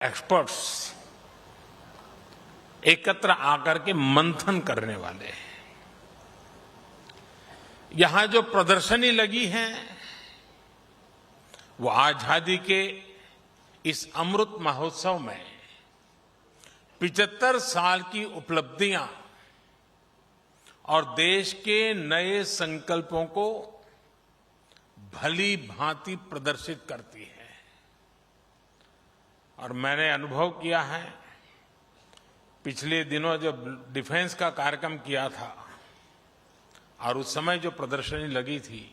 Experts एकत्र आकर के मंथन करने वाले हैं। यहां जो प्रदर्शनी लगी है वो आजादी के इस अमृत महोत्सव में 75 साल की उपलब्धियां और देश के नए संकल्पों को भली भांति प्रदर्शित करती है। और मैंने अनुभव किया है, पिछले दिनों जब डिफेंस का कार्यक्रम किया था और उस समय जो प्रदर्शनी लगी थी,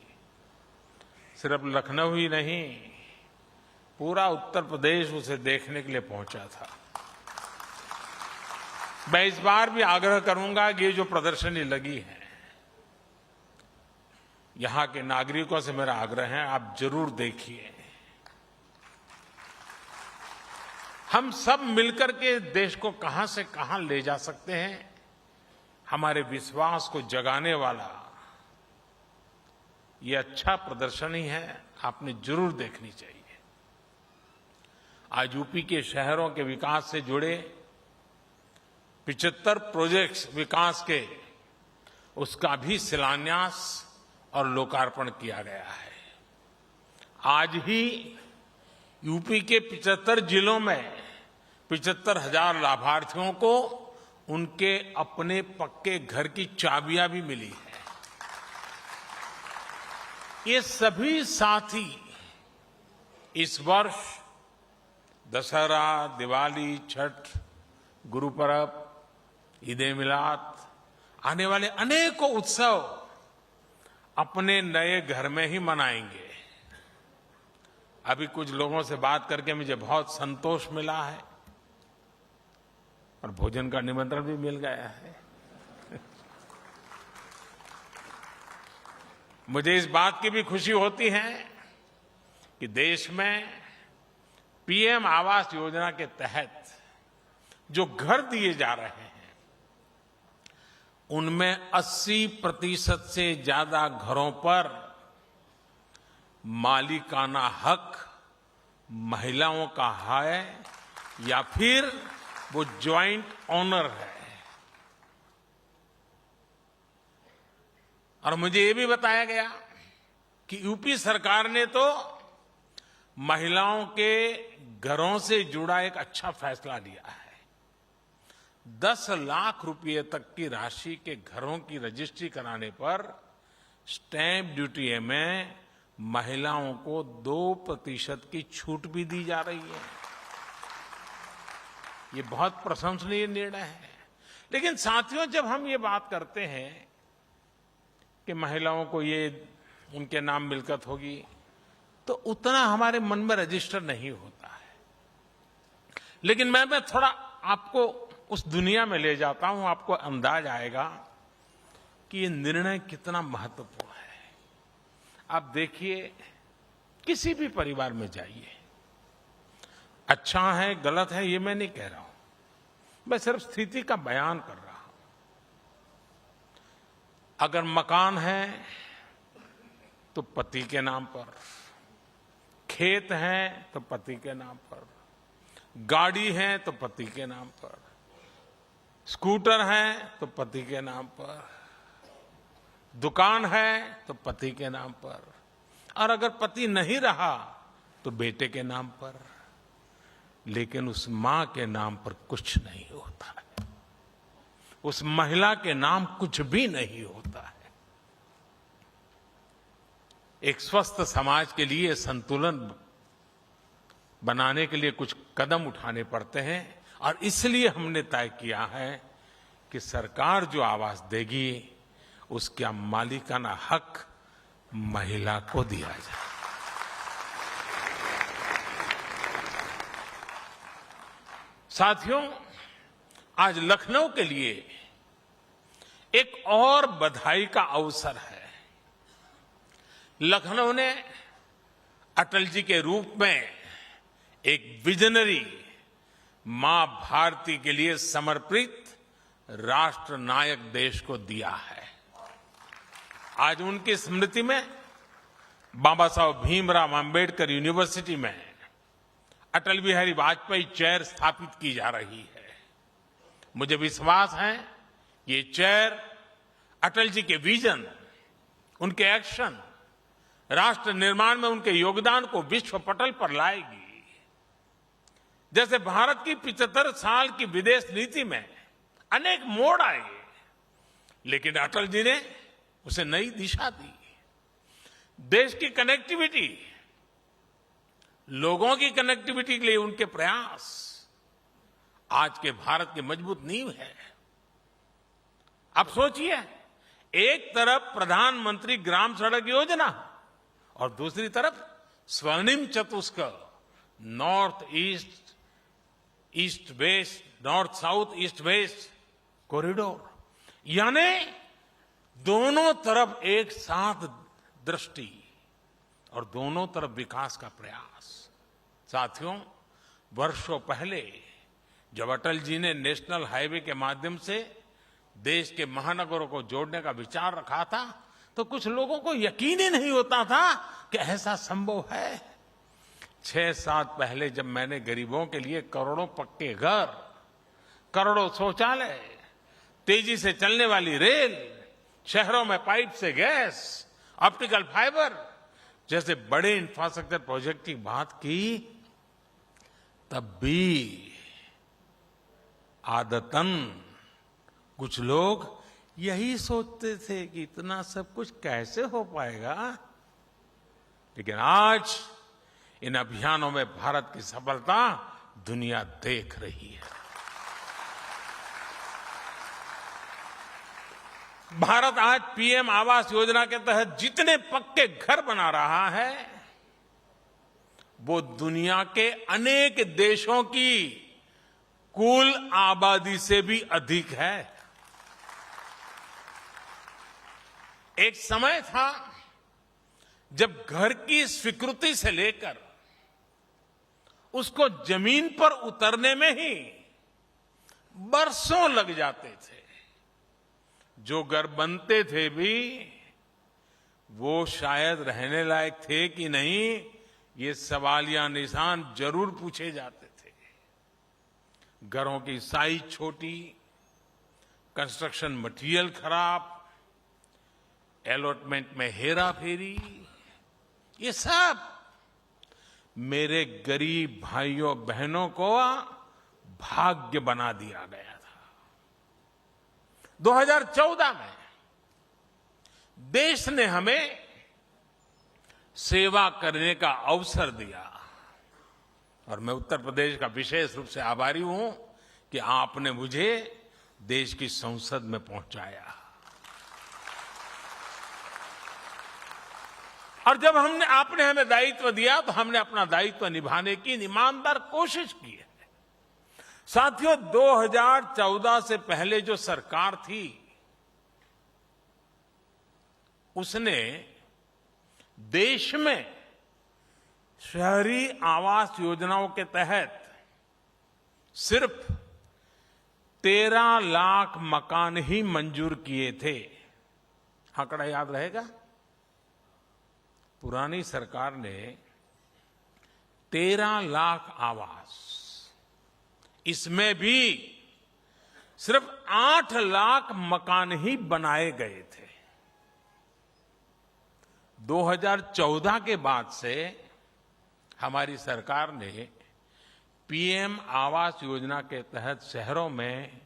सिर्फ लखनऊ ही नहीं पूरा उत्तर प्रदेश उसे देखने के लिए पहुंचा था। मैं इस बार भी आग्रह करूंगा कि ये जो प्रदर्शनी लगी है, यहां के नागरिकों से मेरा आग्रह है, आप जरूर देखिए। हम सब मिलकर के देश को कहां से कहां ले जा सकते हैं, हमारे विश्वास को जगाने वाला ये अच्छा प्रदर्शनी है, आपने जरूर देखनी चाहिए। आज यूपी के शहरों के विकास से जुड़े 75 प्रोजेक्ट्स विकास के, उसका भी शिलान्यास और लोकार्पण किया गया है। आज ही यूपी के 75 जिलों में 75,000 लाभार्थियों को उनके अपने पक्के घर की चाबियां भी मिली है। ये सभी साथी इस वर्ष दशहरा, दिवाली, छठ, गुरु पर्व, ईद-ए-मिलाद आने वाले अनेकों उत्सव अपने नए घर में ही मनाएंगे। अभी कुछ लोगों से बात करके मुझे बहुत संतोष मिला है और भोजन का निमंत्रण भी मिल गया है। मुझे इस बात की भी खुशी होती है कि देश में पीएम आवास योजना के तहत जो घर दिए जा रहे हैं, उनमें 80% से ज्यादा घरों पर मालिकाना हक महिलाओं का है या फिर वो ज्वाइंट ओनर है। और मुझे ये भी बताया गया कि यूपी सरकार ने तो महिलाओं के घरों से जुड़ा एक अच्छा फैसला लिया है। 10 लाख रुपए तक की राशि के घरों की रजिस्ट्री कराने पर स्टैंप ड्यूटी में महिलाओं को 2% की छूट भी दी जा रही है। ये बहुत प्रशंसनीय निर्णय है। लेकिन साथियों, जब हम ये बात करते हैं कि महिलाओं को ये उनके नाम मिल्कियत होगी, तो उतना हमारे मन में रजिस्टर नहीं होता है। लेकिन मैं थोड़ा आपको उस दुनिया में ले जाता हूं, आपको अंदाज आएगा कि ये निर्णय कितना महत्वपूर्ण है। आप देखिए, किसी भी परिवार में जाइए, अच्छा है गलत है ये मैं नहीं कह रहा हूं, मैं सिर्फ स्थिति का बयान कर रहा हूं। अगर मकान है तो पति के नाम पर, खेत है तो पति के नाम पर, गाड़ी है तो पति के नाम पर, स्कूटर है तो पति के नाम पर, दुकान है तो पति के नाम पर, और अगर पति नहीं रहा तो बेटे के नाम पर। लेकिन उस मां के नाम पर कुछ नहीं होता है, उस महिला के नाम कुछ भी नहीं होता है। एक स्वस्थ समाज के लिए संतुलन बनाने के लिए कुछ कदम उठाने पड़ते हैं, और इसलिए हमने तय किया है कि सरकार जो आवास देगी उसका मालिकाना हक महिला को दिया जाए। साथियों, आज लखनऊ के लिए एक और बधाई का अवसर है। लखनऊ ने अटल जी के रूप में एक विजनरी मां भारती के लिए समर्पित राष्ट्र नायक देश को दिया है। आज उनकी स्मृति में बाबा साहब भीमराव अंबेडकर यूनिवर्सिटी में अटल बिहारी वाजपेयी चेयर स्थापित की जा रही है। मुझे विश्वास है कि ये चेयर अटल जी के विजन, उनके एक्शन, राष्ट्र निर्माण में उनके योगदान को विश्व पटल पर लाएगी। जैसे भारत की 75 साल की विदेश नीति में अनेक मोड़ आए, लेकिन अटल जी ने उसे नई दिशा दी। देश की कनेक्टिविटी, लोगों की कनेक्टिविटी के लिए उनके प्रयास आज के भारत की मजबूत नींव है। अब सोचिए, एक तरफ प्रधानमंत्री ग्राम सड़क योजना और दूसरी तरफ स्वर्णिम चतुष्क, north east, east west, north south, east west corridor, यानी दोनों तरफ एक साथ दृष्टि और दोनों तरफ विकास का प्रयास। साथियों, वर्षों पहले जब अटल जी ने नेशनल हाईवे के माध्यम से देश के महानगरों को जोड़ने का विचार रखा था, तो कुछ लोगों को यकीन ही नहीं होता था कि ऐसा संभव है। 6-7 पहले जब मैंने गरीबों के लिए करोड़ों पक्के घर, करोड़ों शौचालय, तेजी से चलने वाली रेल, शहरों में पाइप से गैस, ऑप्टिकल फाइबर जैसे बड़े इंफ्रास्ट्रक्चर प्रोजेक्ट की बात की, तब भी आदतन कुछ लोग यही सोचते थे कि इतना सब कुछ कैसे हो पाएगा। लेकिन आज इन अभियानों में भारत की सफलता दुनिया देख रही है। भारत आज पीएम आवास योजना के तहत जितने पक्के घर बना रहा है, वो दुनिया के अनेक देशों की कुल आबादी से भी अधिक है। एक समय था जब घर की स्वीकृति से लेकर उसको जमीन पर उतरने में ही बरसों लग जाते थे। जो घर बनते थे भी वो शायद रहने लायक थे कि नहीं, ये सवालिया निशान जरूर पूछे जाते थे। घरों की साइज छोटी, कंस्ट्रक्शन मटेरियल खराब, अलॉटमेंट में हेरा फेरी, ये सब मेरे गरीब भाइयों बहनों को भाग्य बना दिया गया था। 2014 में देश ने हमें सेवा करने का अवसर दिया और मैं उत्तर प्रदेश का विशेष रूप से आभारी हूं कि आपने मुझे देश की संसद में पहुंचाया। और जब आपने हमें दायित्व दिया तो हमने अपना दायित्व निभाने की ईमानदार कोशिश की है। साथियों, 2014 से पहले जो सरकार थी उसने देश में शहरी आवास योजनाओं के तहत सिर्फ 13 लाख मकान ही मंजूर किए थे। आंकड़ा याद रहेगा? पुरानी सरकार ने 13 लाख आवास, इसमें भी सिर्फ 8 लाख मकान ही बनाए गए थे। 2014 के बाद से हमारी सरकार ने पीएम आवास योजना के तहत शहरों में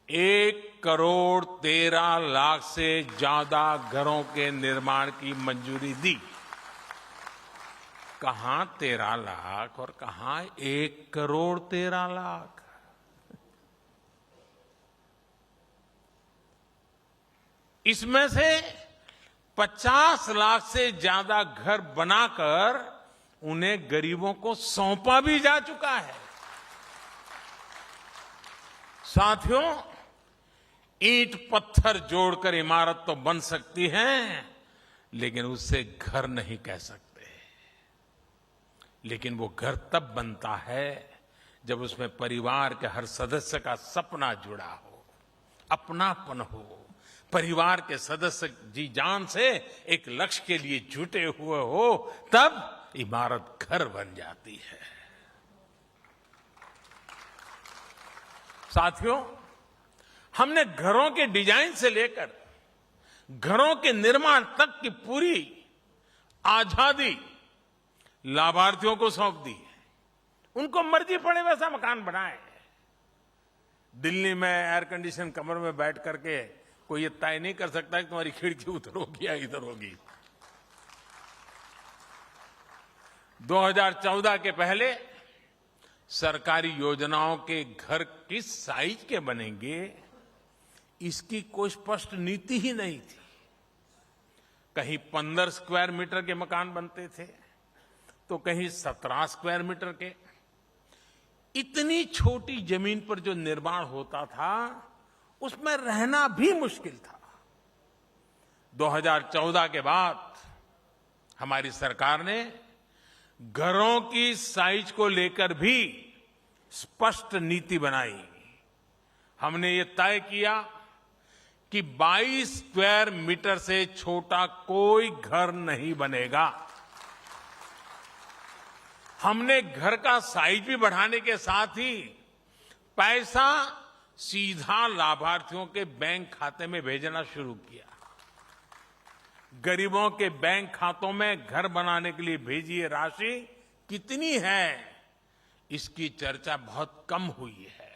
1,13,00,000 से ज्यादा घरों के निर्माण की मंजूरी दी। कहां 13 लाख और कहां 1,13,00,000। इसमें से 50 लाख से ज्यादा घर बनाकर उन्हें गरीबों को सौंपा भी जा चुका है। साथियों, ईंट पत्थर जोड़कर इमारत तो बन सकती है, लेकिन उससे घर नहीं कह सकते। लेकिन वो घर तब बनता है जब उसमें परिवार के हर सदस्य का सपना जुड़ा हो, अपनापन हो, परिवार के सदस्य जी जान से एक लक्ष्य के लिए जुटे हुए हो, तब इमारत घर बन जाती है। साथियों, हमने घरों के डिजाइन से लेकर घरों के निर्माण तक की पूरी आजादी लाभार्थियों को सौंप दी है। उनको मर्जी पड़े वैसा मकान बनाए। दिल्ली में एयर कंडीशन कमरे में बैठ करके कोई ये तय नहीं कर सकता कि तुम्हारी खिड़की उधर होगी या इधर होगी। 2014 के पहले सरकारी योजनाओं के घर किस साइज के बनेंगे, इसकी कोई स्पष्ट नीति ही नहीं थी। कहीं 15 स्क्वायर मीटर के मकान बनते थे तो कहीं 17 स्क्वायर मीटर के। इतनी छोटी जमीन पर जो निर्माण होता था उसमें रहना भी मुश्किल था। 2014 के बाद हमारी सरकार ने घरों की साइज को लेकर भी स्पष्ट नीति बनाई। हमने ये तय किया कि 22 स्क्वायर मीटर से छोटा कोई घर नहीं बनेगा। हमने घर का साइज भी बढ़ाने के साथ ही पैसा सीधा लाभार्थियों के बैंक खाते में भेजना शुरू किया। गरीबों के बैंक खातों में घर बनाने के लिए भेजी ये राशि कितनी है, इसकी चर्चा बहुत कम हुई है।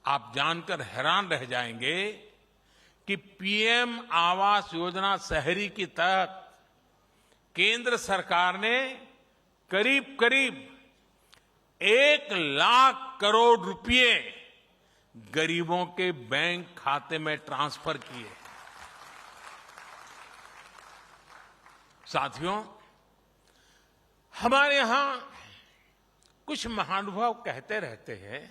आप जानकर हैरान रह जाएंगे कि पीएम आवास योजना शहरी के तहत केंद्र सरकार ने करीब करीब 1 लाख करोड़ रुपए गरीबों के बैंक खाते में ट्रांसफर किए। साथियों, हमारे यहां कुछ महानुभाव कहते रहते हैं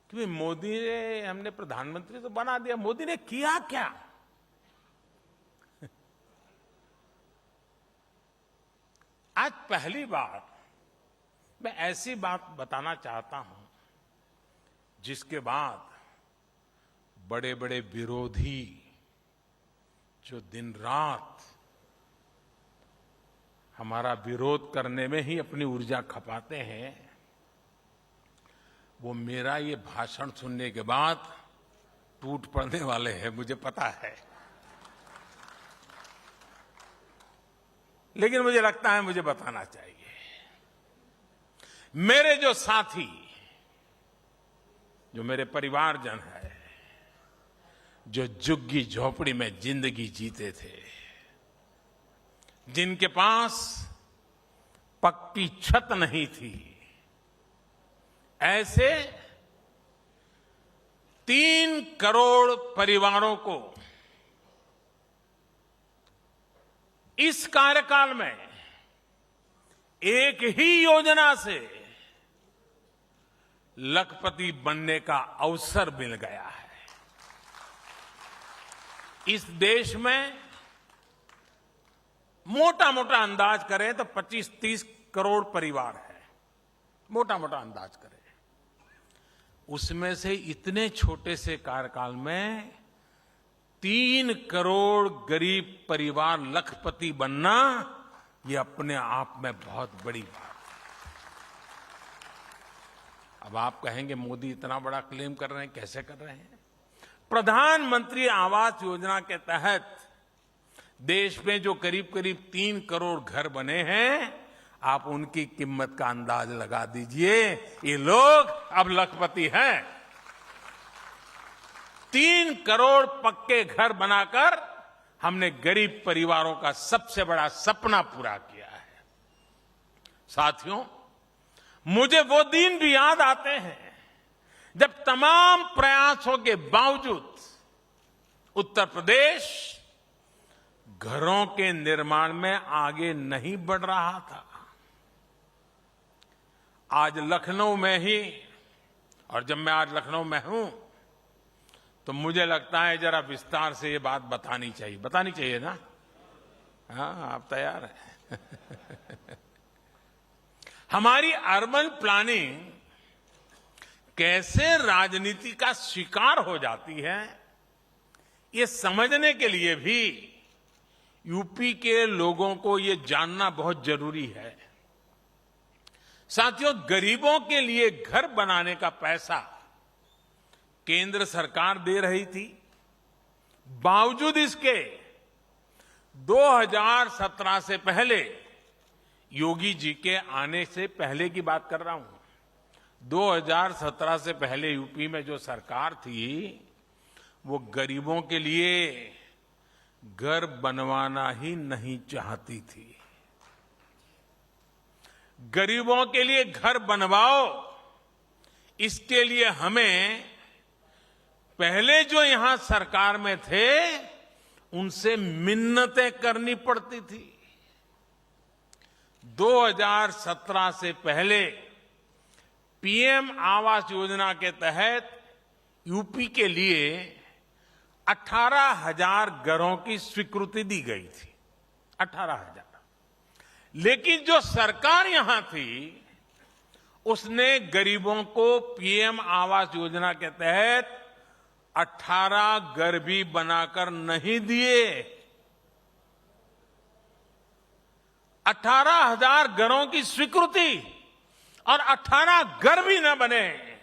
कि मोदी ने, हमने प्रधानमंत्री तो बना दिया, मोदी ने किया क्या? आज पहली बार मैं ऐसी बात बताना चाहता हूं जिसके बाद बड़े बड़े विरोधी जो दिन रात हमारा विरोध करने में ही अपनी ऊर्जा खपाते हैं, वो मेरा ये भाषण सुनने के बाद टूट पड़ने वाले हैं, मुझे पता है। लेकिन मुझे लगता है मुझे बताना चाहिए। मेरे जो साथी, जो मेरे परिवारजन है, जो झुग्गी झोपड़ी में जिंदगी जीते थे, जिनके पास पक्की छत नहीं थी, ऐसे 3 करोड़ परिवारों को इस कार्यकाल में एक ही योजना से लखपति बनने का अवसर मिल गया है। इस देश में मोटा मोटा अंदाज करें तो 25-30 करोड़ परिवार है, मोटा मोटा अंदाज करें। उसमें से इतने छोटे से कार्यकाल में 3 करोड़ गरीब परिवार लखपति बनना, ये अपने आप में बहुत बड़ी बात है। अब आप कहेंगे मोदी इतना बड़ा क्लेम कर रहे हैं, कैसे कर रहे हैं? प्रधानमंत्री आवास योजना के तहत देश में जो करीब करीब 3 करोड़ घर बने हैं, आप उनकी कीमत का अंदाज लगा दीजिए। ये लोग अब लखपति हैं। 3 करोड़ पक्के घर बनाकर हमने गरीब परिवारों का सबसे बड़ा सपना पूरा किया है। साथियों, मुझे वो दिन भी याद आते हैं जब तमाम प्रयासों के बावजूद उत्तर प्रदेश घरों के निर्माण में आगे नहीं बढ़ रहा था। आज लखनऊ में ही, और जब मैं आज लखनऊ में हूं तो मुझे लगता है जरा विस्तार से ये बात बतानी चाहिए ना? हाँ, आप तैयार हैं? हमारी अर्बन प्लानिंग कैसे राजनीति का शिकार हो जाती है, ये समझने के लिए भी यूपी के लोगों को ये जानना बहुत जरूरी है। साथियों, गरीबों के लिए घर बनाने का पैसा केंद्र सरकार दे रही थी। बावजूद इसके 2017 से पहले, योगी जी के आने से पहले की बात कर रहा हूं, 2017 से पहले यूपी में जो सरकार थी वो गरीबों के लिए घर बनवाना ही नहीं चाहती थी। गरीबों के लिए घर बनवाओ, इसके लिए हमें पहले जो यहां सरकार में थे उनसे मिन्नतें करनी पड़ती थी। 2017 से पहले पीएम आवास योजना के तहत यूपी के लिए 18,000 घरों की स्वीकृति दी गई थी। 18,000। लेकिन जो सरकार यहां थी उसने गरीबों को पीएम आवास योजना के तहत 18 घर भी बनाकर नहीं दिए। 18,000 घरों की स्वीकृति और 18 घर भी न बने।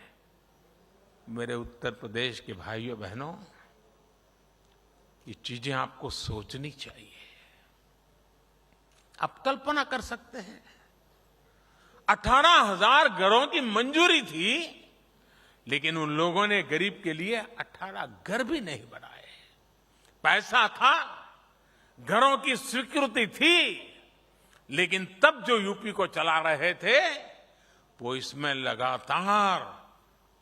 मेरे उत्तर प्रदेश के भाइयों बहनों, ये चीजें आपको सोचनी चाहिए। आप कल्पना कर सकते हैं, 18,000 घरों की मंजूरी थी, लेकिन उन लोगों ने गरीब के लिए 18 घर भी नहीं बनाए। पैसा था, घरों की स्वीकृति थी, लेकिन तब जो यूपी को चला रहे थे वो इसमें लगातार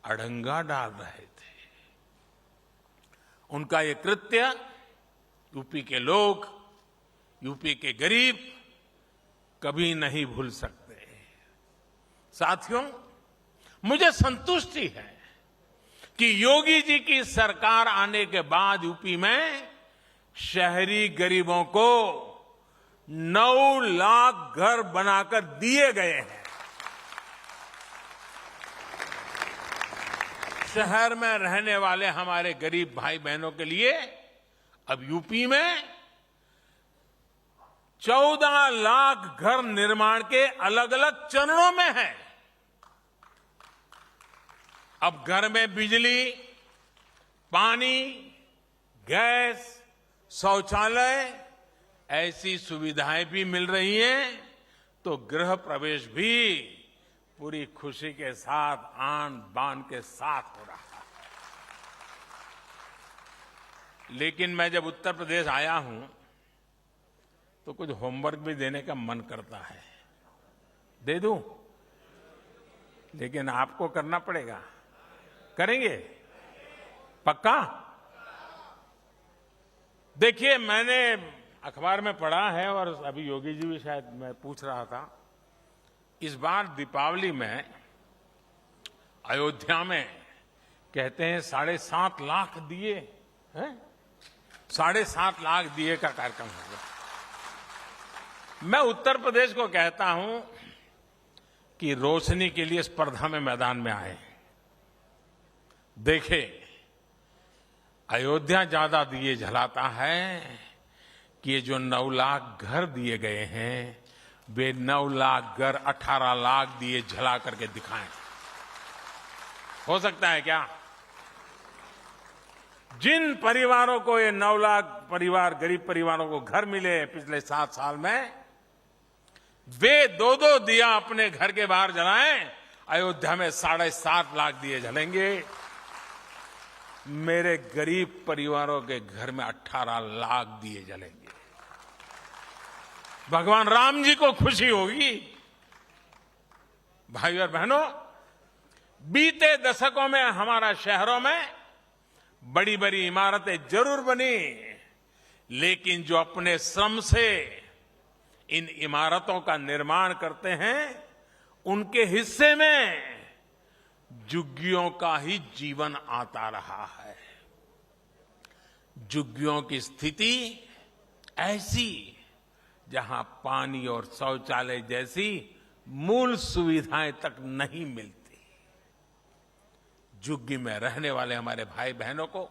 अड़ंगा डाल रहे थे। उनका ये कृत्य यूपी के लोग, यूपी के गरीब कभी नहीं भूल सकते। साथियों, मुझे संतुष्टि है कि योगी जी की सरकार आने के बाद यूपी में शहरी गरीबों को 9 लाख घर बनाकर दिए गए हैं। शहर में रहने वाले हमारे गरीब भाई बहनों के लिए अब यूपी में 14 लाख घर निर्माण के अलग अलग चरणों में है। अब घर में बिजली, पानी, गैस, शौचालय ऐसी सुविधाएं भी मिल रही हैं, तो गृह प्रवेश भी पूरी खुशी के साथ, आन बान के साथ हो रहा है। लेकिन मैं जब उत्तर प्रदेश आया हूं तो कुछ होमवर्क भी देने का मन करता है। दे दूं? लेकिन आपको करना पड़ेगा। करेंगे? पक्का? देखिए, मैंने अखबार में पढ़ा है और अभी योगी जी भी शायद मैं पूछ रहा था, इस बार दीपावली में अयोध्या में कहते हैं 7.5 लाख दिए हैं, 7.5 लाख दिए का कार्यक्रम होगा। मैं उत्तर प्रदेश को कहता हूं कि रोशनी के लिए स्पर्धा में मैदान में आए। देखें, अयोध्या ज्यादा दिए जलाता है कि ये जो 9 लाख घर दिए गए हैं वे 9 लाख घर 18 लाख दिए जला करके दिखाएं। हो सकता है क्या? जिन परिवारों को ये 9 लाख परिवार, गरीब परिवारों को घर मिले पिछले 7 साल में, वे 2-2 दिया अपने घर के बाहर जलाएं। अयोध्या में 7.5 लाख दिए जलेंगे। मेरे गरीब परिवारों के घर में 18 लाख दिए जलेंगे। भगवान राम जी को खुशी होगी। भाइयों और बहनों, बीते दशकों में हमारा शहरों में बड़ी बड़ी इमारतें जरूर बनी, लेकिन जो अपने श्रम से इन इमारतों का निर्माण करते हैं उनके हिस्से में झुग्गियों का ही जीवन आता रहा है। झुग्गियों की स्थिति ऐसी जहां पानी और शौचालय जैसी मूल सुविधाएं तक नहीं मिलती। झुग्गी में रहने वाले हमारे भाई बहनों को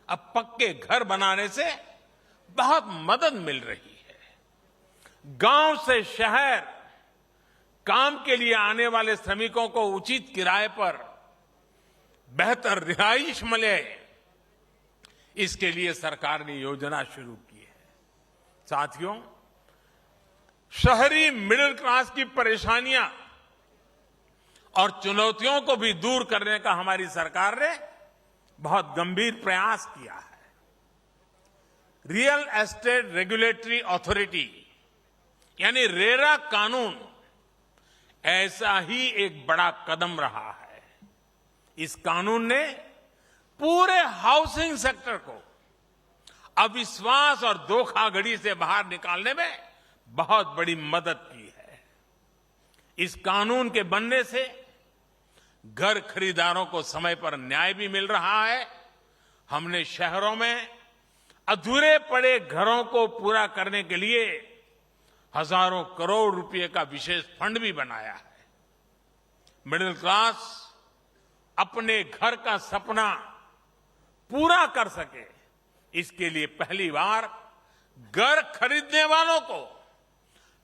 अब पक्के घर बनाने से बहुत मदद मिल रही है। गांव से शहर काम के लिए आने वाले श्रमिकों को उचित किराए पर बेहतर रिहाइश मिले, इसके लिए सरकार ने योजना शुरू की है। साथियों, शहरी मिडिल क्लास की परेशानियां और चुनौतियों को भी दूर करने का हमारी सरकार ने बहुत गंभीर प्रयास किया है। रियल एस्टेट रेगुलेटरी अथॉरिटी यानी रेरा कानून ऐसा ही एक बड़ा कदम रहा है। इस कानून ने पूरे हाउसिंग सेक्टर को अविश्वास और धोखाधड़ी से बाहर निकालने में बहुत बड़ी मदद की है। इस कानून के बनने से घर खरीदारों को समय पर न्याय भी मिल रहा है। हमने शहरों में अधूरे पड़े घरों को पूरा करने के लिए हजारों करोड़ रुपए का विशेष फंड भी बनाया है। मिडिल क्लास अपने घर का सपना पूरा कर सके, इसके लिए पहली बार घर खरीदने वालों को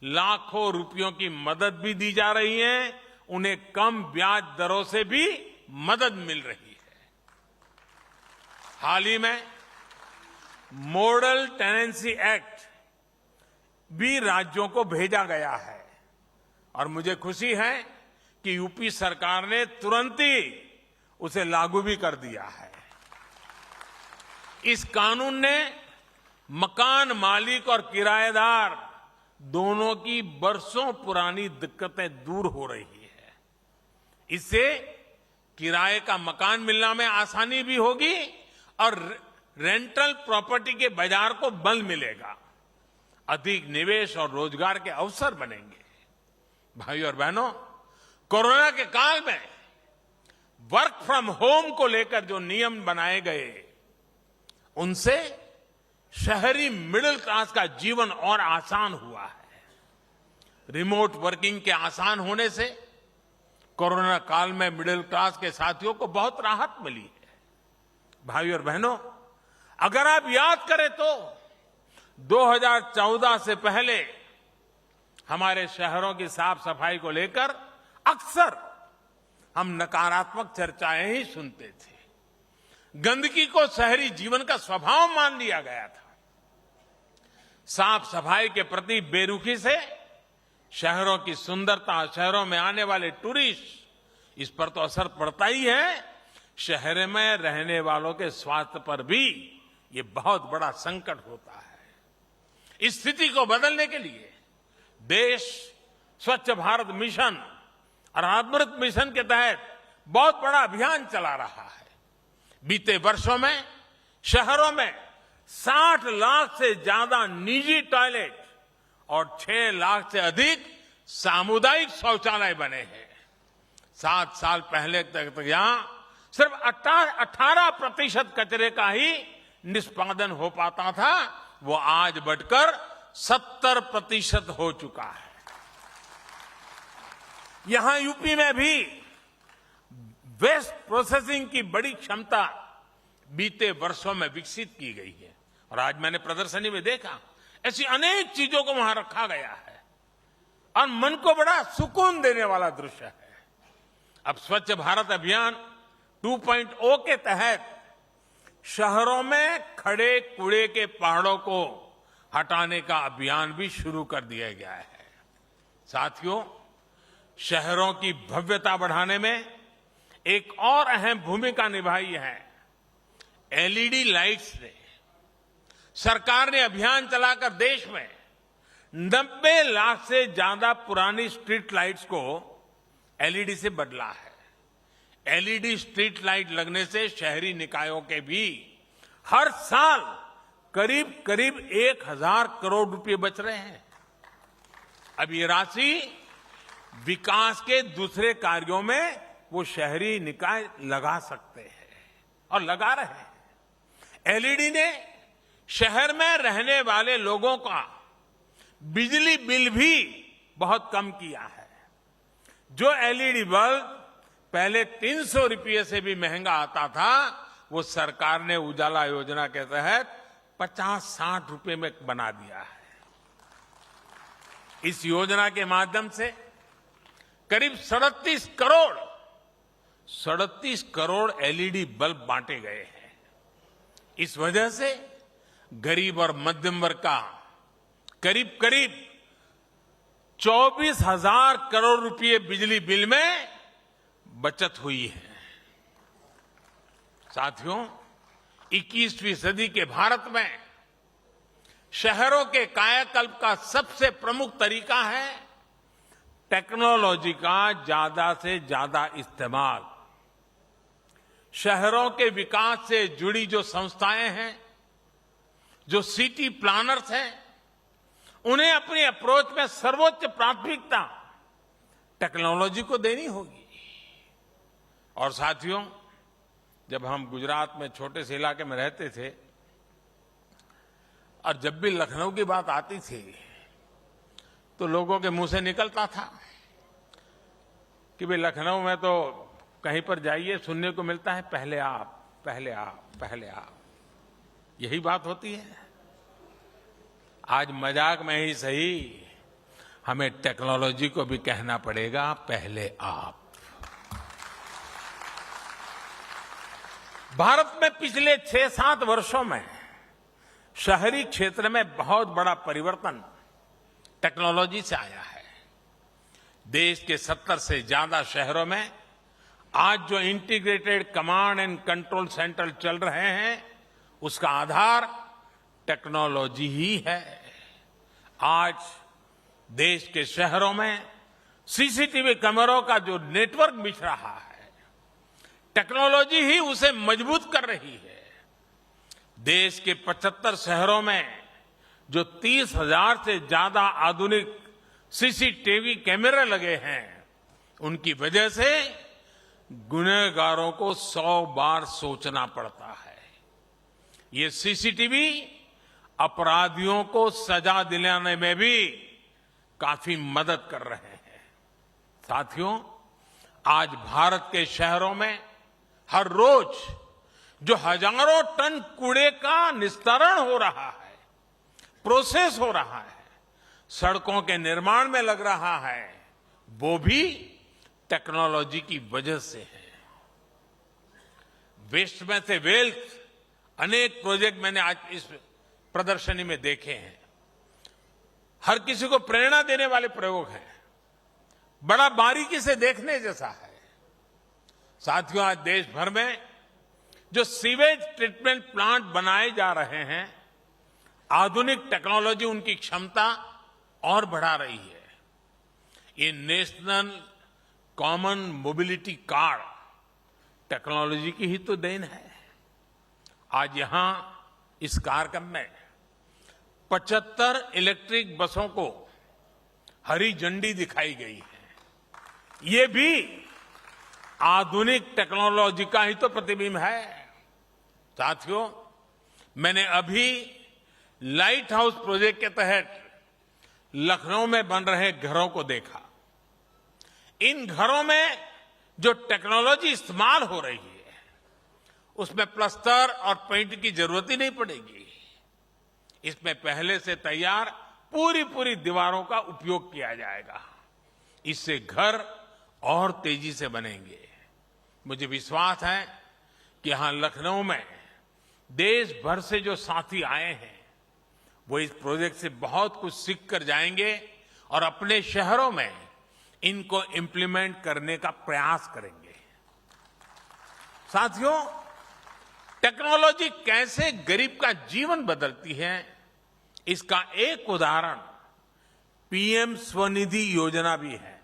लाखों रुपयों की मदद भी दी जा रही है। उन्हें कम ब्याज दरों से भी मदद मिल रही है। हाल ही में मॉडल टेनेंसी एक्ट भी राज्यों को भेजा गया है और मुझे खुशी है कि यूपी सरकार ने तुरंत ही उसे लागू भी कर दिया है। इस कानून ने मकान मालिक और किराएदार दोनों की बरसों पुरानी दिक्कतें दूर हो रही है। इससे किराए का मकान मिलने में आसानी भी होगी और रेंटल प्रॉपर्टी के बाजार को बल मिलेगा। अधिक निवेश और रोजगार के अवसर बनेंगे। भाइयों और बहनों, कोरोना के काल में वर्क फ्रॉम होम को लेकर जो नियम बनाए गए, उनसे शहरी मिडिल क्लास का जीवन और आसान हुआ है। रिमोट वर्किंग के आसान होने से कोरोना काल में मिडिल क्लास के साथियों को बहुत राहत मिली है। भाइयों और बहनों, अगर आप याद करें तो 2014 से पहले हमारे शहरों की साफ सफाई को लेकर अक्सर हम नकारात्मक चर्चाएं ही सुनते थे। गंदगी को शहरी जीवन का स्वभाव मान लिया गया था। साफ सफाई के प्रति बेरुखी से शहरों की सुंदरता, शहरों में आने वाले टूरिस्ट, इस पर तो असर पड़ता ही है। शहर में रहने वालों के स्वास्थ्य पर भी ये बहुत बड़ा संकट होता है। इस स्थिति को बदलने के लिए देश स्वच्छ भारत मिशन और अमृत मिशन के तहत बहुत बड़ा अभियान चला रहा है। बीते वर्षों में शहरों में 60 लाख से ज्यादा निजी टॉयलेट और 6 लाख से अधिक सामुदायिक शौचालय बने हैं। 7 साल पहले तक यहां सिर्फ 18% कचरे का ही निष्पादन हो पाता था, वो आज बढ़कर 70% हो चुका है। यहां यूपी में भी वेस्ट प्रोसेसिंग की बड़ी क्षमता बीते वर्षों में विकसित की गई है और आज मैंने प्रदर्शनी में देखा ऐसी अनेक चीजों को वहां रखा गया है और मन को बड़ा सुकून देने वाला दृश्य है। अब स्वच्छ भारत अभियान 2.0 के तहत शहरों में खड़े कूड़े के पहाड़ों को हटाने का अभियान भी शुरू कर दिया गया है। साथियों, शहरों की भव्यता बढ़ाने में एक और अहम भूमिका निभाई है एलईडी लाइट्स ने। सरकार ने अभियान चलाकर देश में 90 लाख से ज्यादा पुरानी स्ट्रीट लाइट्स को एलईडी से बदला है। एलईडी स्ट्रीट लाइट लगने से शहरी निकायों के भी हर साल करीब 1000 करोड़ रुपए बच रहे हैं। अब ये राशि विकास के दूसरे कार्यों में वो शहरी निकाय लगा सकते हैं और लगा रहे हैं। एलईडी ने शहर में रहने वाले लोगों का बिजली बिल भी बहुत कम किया है। जो एलईडी बल्ब पहले 300 रुपये से भी महंगा आता था, वो सरकार ने उजाला योजना के तहत 50-60 रुपए में बना दिया है। इस योजना के माध्यम से करीब 37 करोड़ 37 करोड़ एलईडी बल्ब बांटे गए हैं। इस वजह से गरीब और मध्यम वर्ग का करीब करीब 24,000 करोड़ रुपए बिजली बिल में बचत हुई है। साथियों, 21वीं सदी के भारत में शहरों के कायाकल्प का सबसे प्रमुख तरीका है टेक्नोलॉजी का ज्यादा से ज्यादा इस्तेमाल। शहरों के विकास से जुड़ी जो संस्थाएं हैं, जो सिटी प्लानर्स हैं, उन्हें अपनी अप्रोच में सर्वोच्च प्राथमिकता टेक्नोलॉजी को देनी होगी। और साथियों, जब हम गुजरात में छोटे से इलाके में रहते थे और जब भी लखनऊ की बात आती थी तो लोगों के मुंह से निकलता था कि भाई लखनऊ में तो कहीं पर जाइए सुनने को मिलता है पहले आप, पहले आप, पहले आप। यही बात होती है। आज मजाक में ही सही, हमें टेक्नोलॉजी को भी कहना पड़ेगा पहले आप। भारत में पिछले 6-7 वर्षों में शहरी क्षेत्र में बहुत बड़ा परिवर्तन टेक्नोलॉजी से आया है। देश के 70 से ज्यादा शहरों में आज जो integrated command and control centre चल रहे हैं, उसका आधार टेक्नोलॉजी ही है। आज देश के शहरों में सीसीटीवी कैमरों का जो नेटवर्क बिछ रहा है, टेक्नोलॉजी ही उसे मजबूत कर रही है। देश के 75 शहरों में जो 30,000 से ज्यादा आधुनिक सीसीटीवी कैमरे लगे हैं, उनकी वजह से गुनहगारों को 100 बार सोचना पड़ता है। ये सीसीटीवी अपराधियों को सजा दिलाने में भी काफी मदद कर रहे हैं। साथियों, आज भारत के शहरों में हर रोज जो हजारों टन कूड़े का निस्तारण हो रहा है, प्रोसेस हो रहा है, सड़कों के निर्माण में लग रहा है, वो भी टेक्नोलॉजी की वजह से है। वेस्ट में से वेल्थ अनेक प्रोजेक्ट मैंने आज इस प्रदर्शनी में देखे हैं। हर किसी को प्रेरणा देने वाले प्रयोग हैं, बड़ा बारीकी से देखने जैसा है। साथियों, आज देश भर में जो सीवेज ट्रीटमेंट प्लांट बनाए जा रहे हैं, आधुनिक टेक्नोलॉजी उनकी क्षमता और बढ़ा रही है। ये national common mobility card technology की ही तो देन है। आज यहां इस कार्यक्रम में 75 इलेक्ट्रिक बसों को हरी झंडी दिखाई गई है। ये भी आधुनिक टेक्नोलॉजी का ही तो प्रतिबिंब है। साथियों, मैंने अभी लाइट हाउस प्रोजेक्ट के तहत लखनऊ में बन रहे घरों को देखा। इन घरों में जो टेक्नोलॉजी इस्तेमाल हो रही है, उसमें प्लास्टर और पेंट की जरूरत ही नहीं पड़ेगी। इसमें पहले से तैयार पूरी दीवारों का उपयोग किया जाएगा। इससे घर और तेजी से बनेंगे। मुझे विश्वास है कि यहां लखनऊ में देश भर से जो साथी आए हैं, वो इस प्रोजेक्ट से बहुत कुछ सीख कर जाएंगे और अपने शहरों में इनको इंप्लीमेंट करने का प्रयास करेंगे। साथियों, टेक्नोलॉजी कैसे गरीब का जीवन बदलती है, इसका एक उदाहरण पीएम स्वनिधि योजना भी है।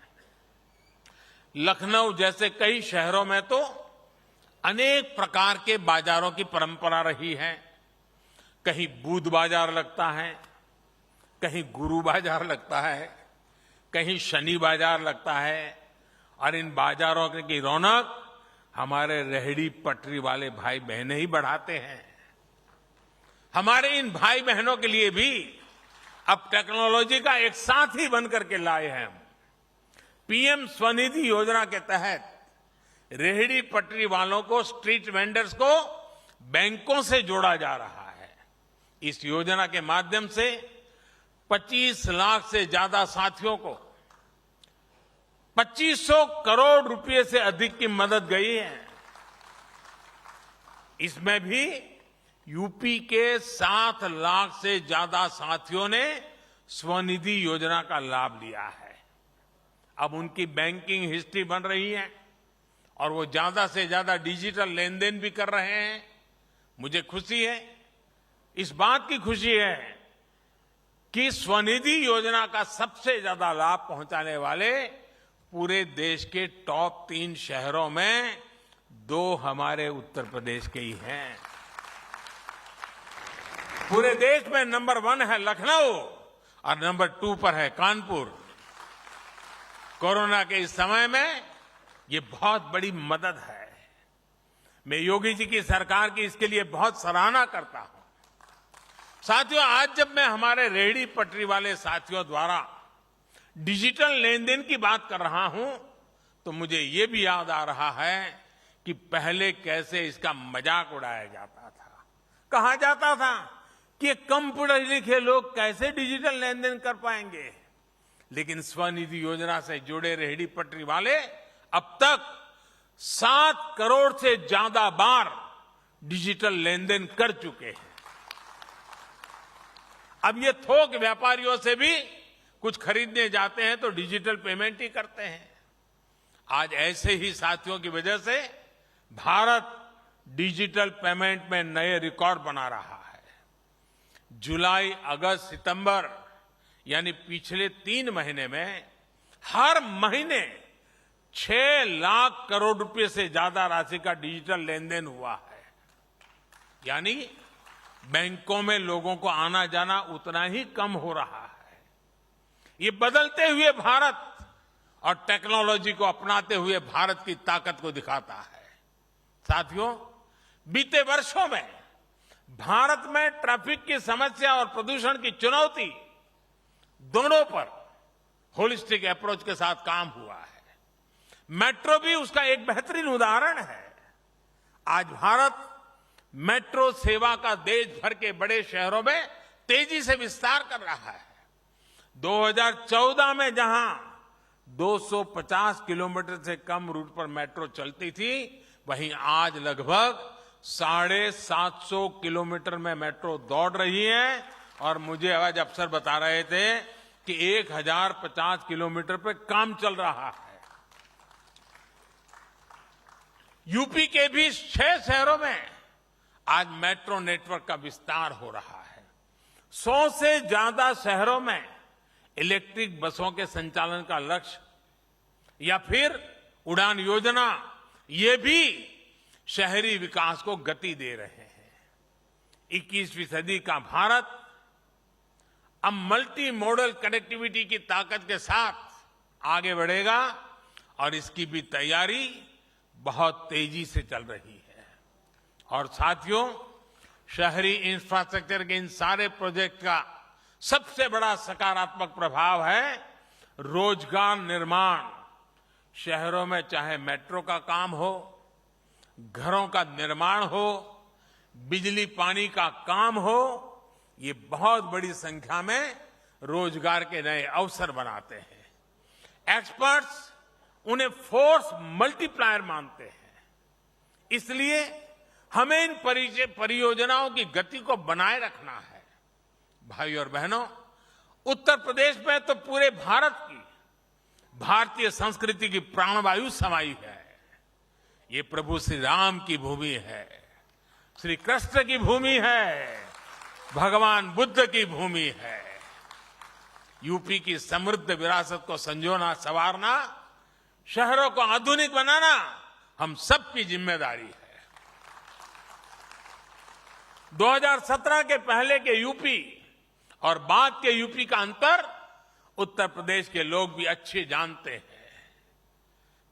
लखनऊ जैसे कई शहरों में तो अनेक प्रकार के बाजारों की परंपरा रही है। कहीं बुध बाजार लगता है, कहीं गुरु बाजार लगता है, कहीं शनि बाजार लगता है, और इन बाजारों की रौनक हमारे रेहड़ी पटरी वाले भाई बहनें ही बढ़ाते हैं। हमारे इन भाई बहनों के लिए भी अब टेक्नोलॉजी का एक साथी बनकर के लाए हैं। पीएम स्वनिधि योजना के तहत रेहड़ी पटरी वालों को, स्ट्रीट वेंडर्स को बैंकों से जोड़ा जा रहा है। इस योजना के माध्यम से 25 लाख से ज्यादा साथियों को 2500 करोड़ रुपए से अधिक की मदद गई है। इसमें भी यूपी के 7 लाख से ज्यादा साथियों ने स्वनिधि योजना का लाभ लिया है। अब उनकी बैंकिंग हिस्ट्री बन रही है और वो ज्यादा से ज्यादा डिजिटल लेन देन भी कर रहे हैं। मुझे खुशी है, इस बात की खुशी है कि स्वनिधि योजना का सबसे ज्यादा लाभ पहुंचाने वाले पूरे देश के टॉप 3 शहरों में 2 हमारे उत्तर प्रदेश के ही हैं। पूरे देश में नंबर 1 है लखनऊ और नंबर 2 पर है कानपुर। कोरोना के इस समय में ये बहुत बड़ी मदद है। मैं योगी जी की सरकार की इसके लिए बहुत सराहना करता हूं। साथियों, आज जब मैं हमारे रेहड़ी पटरी वाले साथियों द्वारा डिजिटल लेन देन की बात कर रहा हूं तो मुझे ये भी याद आ रहा है कि पहले कैसे इसका मजाक उड़ाया जाता था। कहा जाता था कि कम पढ़े लिखे लोग कैसे डिजिटल लेन देन कर पाएंगे, लेकिन स्वनिधि योजना से जुड़े रेहड़ी पटरी वाले अब तक 7 करोड़ से ज्यादा बार डिजिटल लेन देन कर चुके हैं। अब ये थोक व्यापारियों से भी कुछ खरीदने जाते हैं तो डिजिटल पेमेंट ही करते हैं। आज ऐसे ही साथियों की वजह से भारत डिजिटल पेमेंट में नए रिकॉर्ड बना रहा है। जुलाई, अगस्त, सितंबर यानी पिछले 3 महीने में हर महीने 6 लाख करोड़ रुपए से ज्यादा राशि का डिजिटल लेन देन हुआ है। यानी बैंकों में लोगों को आना जाना उतना ही कम हो रहा है। ये बदलते हुए भारत और टेक्नोलॉजी को अपनाते हुए भारत की ताकत को दिखाता है। साथियों, बीते वर्षों में भारत में ट्रैफिक की समस्या और प्रदूषण की चुनौती दोनों पर होलिस्टिक अप्रोच के साथ काम हुआ है। मेट्रो भी उसका एक बेहतरीन उदाहरण है। आज भारत मेट्रो सेवा का देश भर के बड़े शहरों में तेजी से विस्तार कर रहा है। 2014 में जहां 250 किलोमीटर से कम रूट पर मेट्रो चलती थी, वहीं आज लगभग 750 किलोमीटर में मेट्रो दौड़ रही है। और मुझे आज अफसर बता रहे थे कि 1050 किलोमीटर पे काम चल रहा है। यूपी के भी 6 शहरों में आज मेट्रो नेटवर्क का विस्तार हो रहा है। 100 से ज्यादा शहरों में इलेक्ट्रिक बसों के संचालन का लक्ष्य या फिर उड़ान योजना, ये भी शहरी विकास को गति दे रहे हैं। 21वीं सदी का भारत अब मल्टी मॉडल कनेक्टिविटी की ताकत के साथ आगे बढ़ेगा और इसकी भी तैयारी बहुत तेजी से चल रही है। और साथियों, शहरी इंफ्रास्ट्रक्चर के इन सारे प्रोजेक्ट का सबसे बड़ा सकारात्मक प्रभाव है रोजगार निर्माण। शहरों में चाहे मेट्रो का काम हो, घरों का निर्माण हो, बिजली पानी का काम हो, ये बहुत बड़ी संख्या में रोजगार के नए अवसर बनाते हैं। एक्सपर्ट्स उन्हें फोर्स मल्टीप्लायर मानते हैं। इसलिए हमें इन परियोजनाओं की गति को बनाए रखना है। भाई और बहनों, उत्तर प्रदेश में तो पूरे भारत की भारतीय संस्कृति की प्राणवायु समाई है। ये प्रभु श्री राम की भूमि है, श्री कृष्ण की भूमि है, भगवान बुद्ध की भूमि है। यूपी की समृद्ध विरासत को संजोना, संवारना, शहरों को आधुनिक बनाना हम सबकी जिम्मेदारी है। 2017 के पहले के यूपी और बाद के यूपी का अंतर उत्तर प्रदेश के लोग भी अच्छे जानते हैं।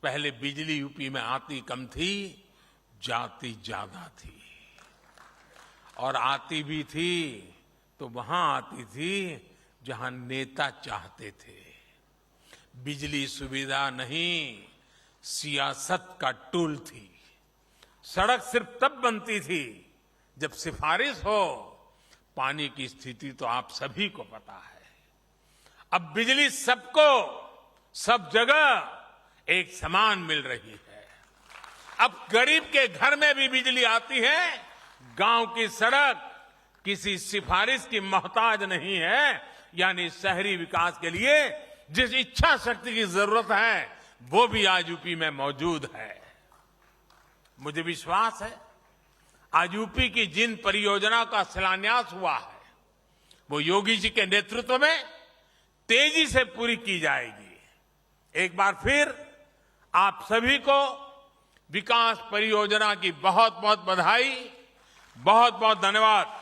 पहले बिजली यूपी में आती कम थी, जाती ज्यादा थी। और आती भी थी तो वहां आती थी जहां नेता चाहते थे। बिजली सुविधा नहीं, सियासत का टूल थी। सड़क सिर्फ तब बनती थी जब सिफारिश हो। पानी की स्थिति तो आप सभी को पता है। अब बिजली सबको, सब जगह एक समान मिल रही है। अब गरीब के घर में भी बिजली आती है। गांव की सड़क किसी सिफारिश की मोहताज नहीं है। यानी शहरी विकास के लिए जिस इच्छा शक्ति की जरूरत है वो भी आज यूपी में मौजूद है। मुझे विश्वास है आज यूपी की जिन परियोजना का शिलान्यास हुआ है वो योगी जी के नेतृत्व में तेजी से पूरी की जाएगी। एक बार फिर आप सभी को विकास परियोजना की बहुत बहुत बधाई, बहुत बहुत धन्यवाद।